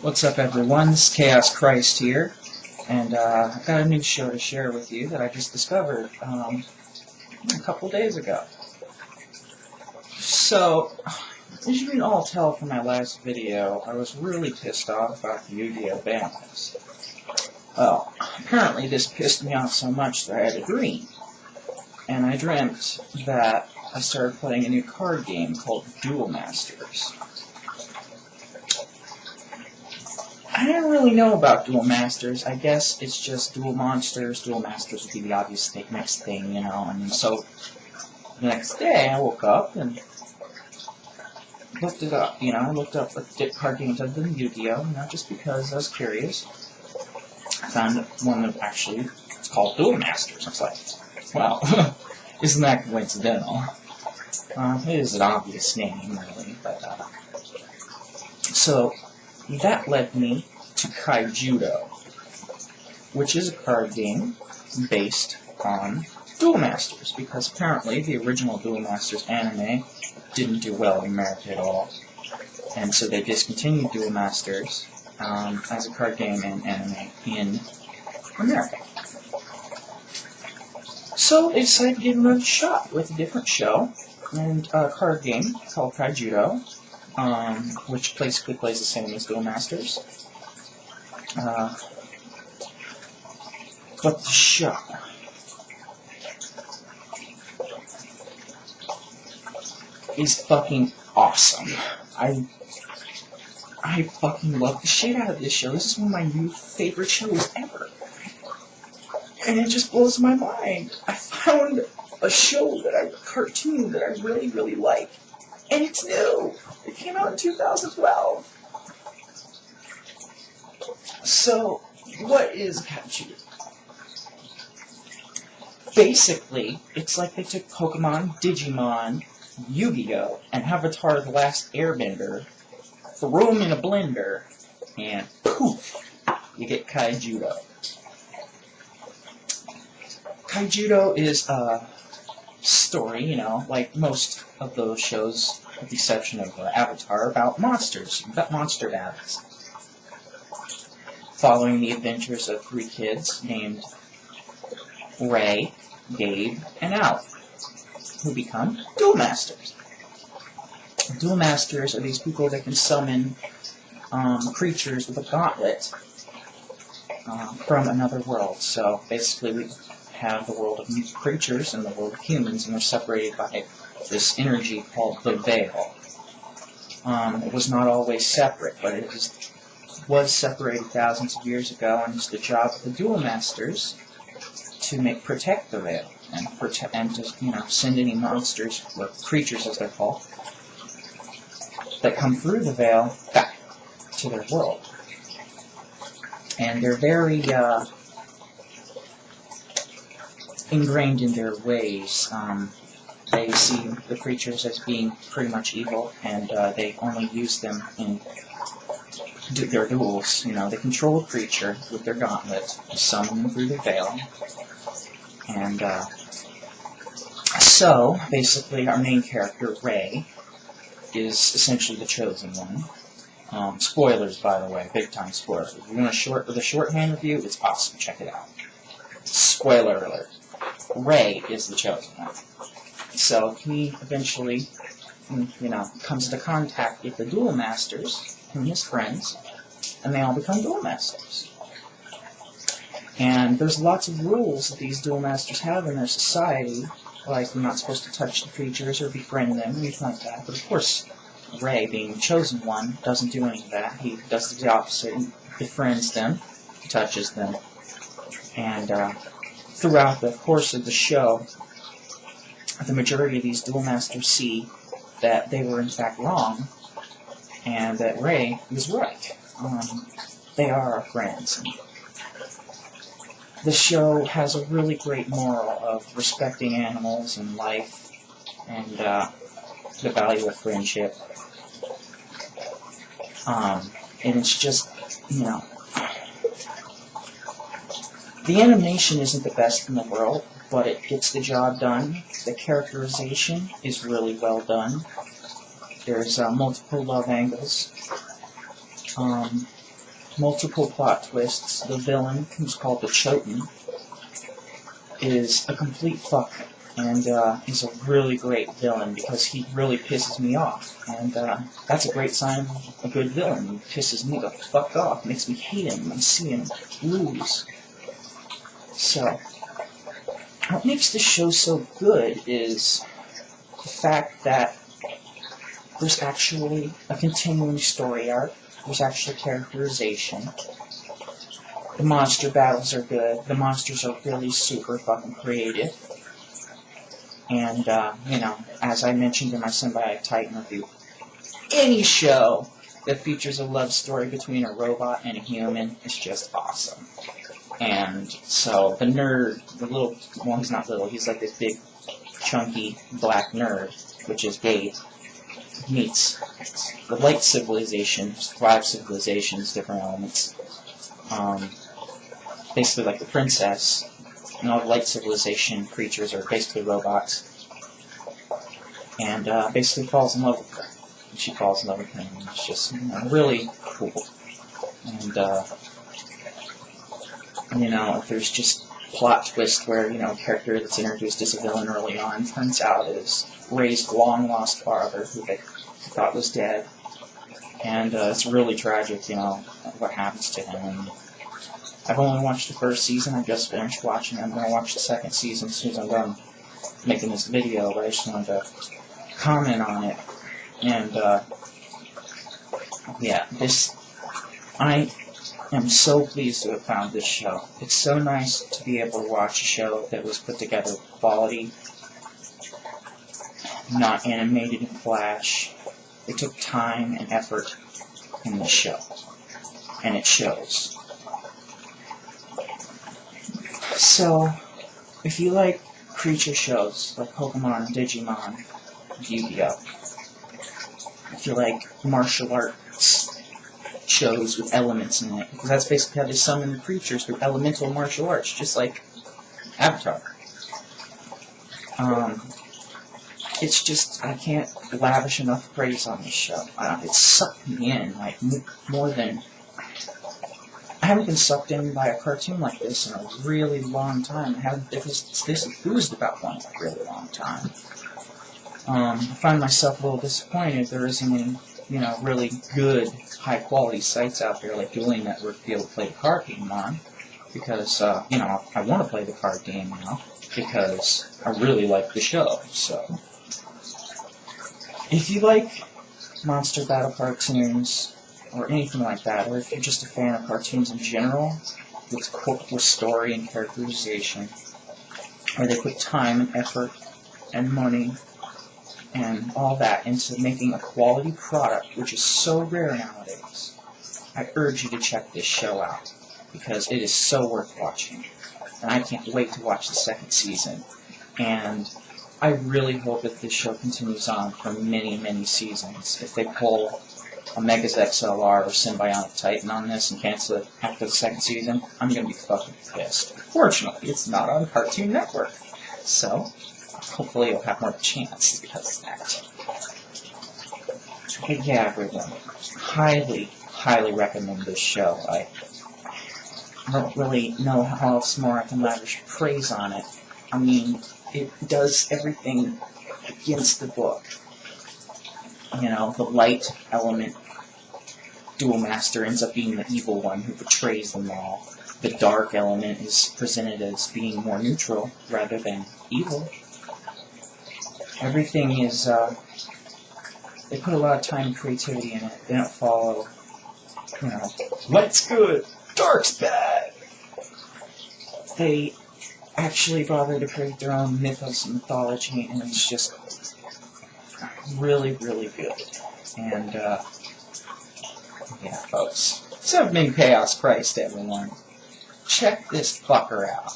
What's up, everyone? This is Chaos Christ here, and I've got a new show to share with you that I just discovered a couple days ago. So, as you can all tell from my last video, I was really pissed off about the Yu-Gi-Oh! Ban list. Well, apparently this pissed me off so much that I had a dream, and I dreamt that I started playing a new card game called Duel Masters. I didn't really know about Duel Masters. I guess it's just Duel Monsters. Duel Masters would be the obvious next thing, you know. And so the next day I woke up and looked it up. You know, I looked up what card games other than Yu-Gi-Oh! Not just because I was curious. I found one that actually it's called Duel Masters. I was like, wow, isn't that coincidental? It is an obvious name, really, but so. That led me to Kaijudo, which is a card game based on Duel Masters, because apparently the original Duel Masters anime didn't do well in America at all, and so they discontinued Duel Masters as a card game and anime in America. So they decided to give another shot with a different show and a card game called Kaijudo. Which basically plays the same as Duel Masters. But the show is fucking awesome. I fucking love the shit out of this show. This is one of my new favorite shows ever. And it just blows my mind. I found a cartoon that I really, really like. And it's new. It came out in 2012. So, what is Kaijudo? Basically, it's like they took Pokemon, Digimon, Yu-Gi-Oh!, and Avatar: The Last Airbender, threw them in a blender, and poof, you get Kaijudo. Kaijudo is a story, you know, like most of those shows, with the exception of Avatar, about monsters, about monster battles. Following the adventures of three kids named Ray, Gabe, and Alf, who become Duel Masters. Duel Masters are these people that can summon creatures with a gauntlet from another world. So basically we have the world of creatures and the world of humans, and they're separated by this energy called the Veil. It was not always separate, but it was separated thousands of years ago, and it's the job of the Duel Masters to protect the Veil and to send any monsters or creatures, as they're called, that come through the Veil back to their world. And they're very ingrained in their ways. They see the creatures as being pretty much evil, and they only use them in their duels. You know, they control a creature with their gauntlet, summon them through the Veil, and so basically our main character, Ray, is essentially the chosen one. Spoilers, by the way, big time spoilers. If you want a shorthand review, it's awesome. Check it out. Spoiler alert. Ray is the chosen one. So he eventually, comes into contact with the Duel Masters and his friends, and they all become Duel Masters. And there's lots of rules that these Duel Masters have in their society, like you're not supposed to touch the creatures or befriend them, anything like that. But of course, Ray, being the chosen one, doesn't do any of that. He does the opposite. He befriends them, touches them, and throughout the course of the show, the majority of these Duel Masters see that they were in fact wrong, and that Ray was right. They are our friends. The show has a really great moral of respecting animals and life, and the value of friendship. And it's just, the animation isn't the best in the world, but it gets the job done. The characterization is really well done. There's multiple love angles. multiple plot twists. The villain, who's called the Choten, is a complete fucker, and he's a really great villain because he really pisses me off, and that's a great sign of a good villain. He pisses me the fuck off, makes me hate him and see him lose. So, what makes this show so good is the fact that there's actually a continuing story arc, there's actually characterization. The monster battles are good. The monsters are really super fucking creative. And, as I mentioned in my Symbiotic Titan review, any show that features a love story between a robot and a human is just awesome. And so the nerd, the little, well, he's not little, he's like this big, chunky, black nerd, which is Gabe, meets the light civilization, 5 civilizations, different elements. Basically like the princess, and all the light civilization creatures are basically robots, and basically falls in love with her, and she falls in love with him, and it's just, really cool. And, there's just plot twist where, a character that's introduced as a villain early on turns out is Ray's long-lost father, who they thought was dead, and it's really tragic, what happens to him. I've only watched the first season. I just finished watching it. I'm going to watch the second season as soon as I'm done making this video, but I just wanted to comment on it. And, I am so pleased to have found this show. It's so nice to be able to watch a show that was put together with quality, not animated in Flash. It took time and effort in this show, and it shows. So, if you like creature shows like Pokemon, Digimon, Yu-Gi-Oh, if you like martial arts shows with elements in it, because that's basically how they summon the creatures through elemental martial arts, just like Avatar. It's just, I can't lavish enough praise on this show. It sucked me in, like, more than... I haven't been sucked in by a cartoon like this in a really long time. I haven't been this enthused about one in a really long time. I find myself a little disappointed there isn't any, really good, high-quality sites out there like Dueling Network to be able to play the card game on. Because, I want to play the card game now, because I really like the show, so... If you like monster battle cartoons, or anything like that, or if you're just a fan of cartoons in general, with story and characterization, where they put time and effort and money and all that into making a quality product, which is so rare nowadays, I urge you to check this show out, because it is so worth watching. And I can't wait to watch the second season. And I really hope that this show continues on for many, many seasons. If they pull a Megas XLR or Symbiotic Titan on this and cancel it after the second season, I'm going to be fucking pissed. Fortunately, it's not on Cartoon Network, so hopefully it'll have more of a chance because of that. But yeah, everyone, highly, highly recommend this show. I don't really know how else more I can lavish praise on it. I mean, it does everything against the book. The light element Duel Master ends up being the evil one who betrays them all. The dark element is presented as being more neutral rather than evil. Everything is, they put a lot of time and creativity in it. They don't follow, light's good, dark's bad. They actually bother to create their own mythos and mythology, and it's just really, really good. And, yeah, folks. So, Ming Chaos Christ, everyone. Check this fucker out.